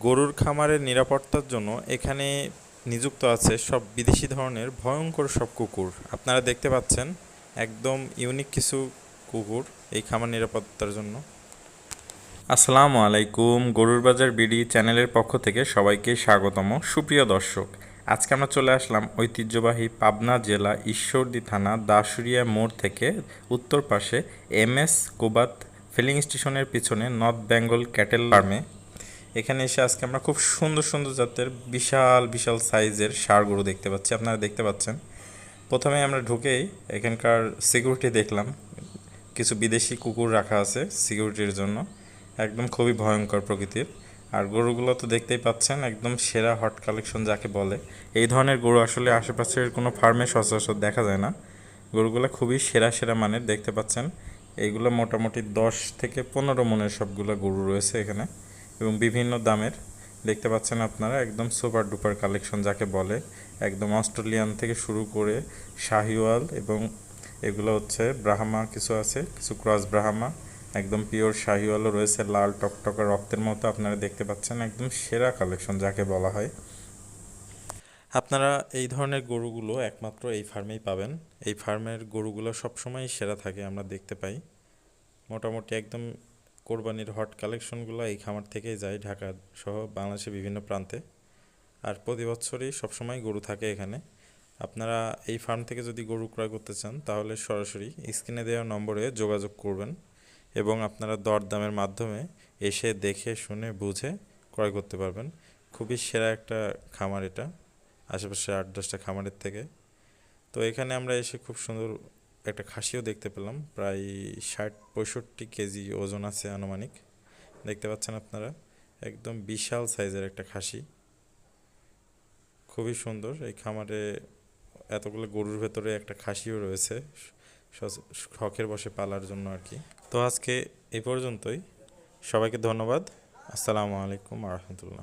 গরুর খামারের নিরাপত্তার জন্য এখানে নিযুক্ত আছে সব বিদেশি ধরনের ভয়ঙ্কর সব কুকুর। আপনারা দেখতে পাচ্ছেন একদম ইউনিক কিছু কুকুর এই খামার নিরাপত্তার জন্য। আসসালামু আলাইকুম, গরুর বাজার বিডি চ্যানেলের পক্ষ থেকে সবাইকে স্বাগতম। সুপ্রিয় দর্শক, আজকে আমরা চলে আসলাম ঐতিহ্যবাহী পাবনা জেলা ঈশ্বরদী থানা দাসুরিয়া মোড় থেকে উত্তর পাশে MS কোবাত ফিলিং স্টেশনের পিছনে নর্থ বেঙ্গল ক্যাটেল ফার্মে। এখানে এসে আজকে আমরা খুব সুন্দর সুন্দর জাতের বিশাল বিশাল সাইজের ষাঁড় গরু দেখতে পাচ্ছি। আপনারা দেখতে পাচ্ছেন, প্রথমে আমরা ঢুকেই এখানকার সিকিউরিটি দেখলাম, কিছু বিদেশি কুকুর রাখা আছে সিকিউরিটির জন্য, একদম খুবই ভয়ঙ্কর প্রকৃতির। আর গরুগুলো তো দেখতেই পাচ্ছেন, একদম সেরা হট কালেকশন যাকে বলে। এই ধরনের গরু আসলে আশেপাশের কোনো ফার্মে সচরাচর দেখা যায় না। গরুগুলো খুবই সেরা সেরা মানের দেখতে পাচ্ছেন। এইগুলো মোটামুটি 10 থেকে 15 মনের সবগুলো গরু রয়েছে এখানে, এবং বিভিন্ন দামের। দেখতে পাচ্ছেন আপনারা, একদম সুপার ডুপার কালেকশন যাকে বলে। একদম অস্ট্রেলিয়ান থেকে শুরু করে শাহিওয়াল, এবং এগুলো হচ্ছে ব্রাহ্মা, কিছু আছে কিছু ক্রস ব্রাহ্মা, একদম পিওর শাহিওয়ালও রয়েছে, লাল টকটকা রক্তের মতো। আপনারা দেখতে পাচ্ছেন একদম সেরা কালেকশন যাকে বলা হয়। আপনারা এই ধরনের গরুগুলো একমাত্র এই ফার্মেই পাবেন। এই ফার্মের গরুগুলো সবসময় সেরা থাকে, আমরা দেখতে পাই। মোটামুটি একদম কোরবানির হট কালেকশনগুলো এই খামার থেকেই যায়, ঢাকা সহ বাংলাদেশের বিভিন্ন প্রান্তে। আর প্রতি বছরই সবসময় গরু থাকে এখানে। আপনারা এই ফার্ম থেকে যদি গরু ক্রয় করতে চান তাহলে সরাসরি স্ক্রিনে দেওয়া নম্বরে যোগাযোগ করবেন, এবং আপনারা দরদামের মাধ্যমে এসে দেখে শুনে বুঝে ক্রয় করতে পারবেন। খুবই সেরা একটা খামার এটা, আশেপাশে 8-10টা খামারের থেকে। তো এখানে আমরা এসে খুব সুন্দর একটা খাসিও দেখতে পেলাম, প্রায় 60-65 কেজি ওজন আছে আনুমানিক। দেখতে পাচ্ছেন আপনারা, একদম বিশাল সাইজের একটা খাসি, খুবই সুন্দর। এই খামারে এতগুলো গরুর ভেতরে একটা খাসিও রয়েছে, শখের বশে পালার জন্য আর কি। তো আজকে এই পর্যন্তই, সবাইকে ধন্যবাদ। আসসালামু আলাইকুম রহমতুল্লাহ।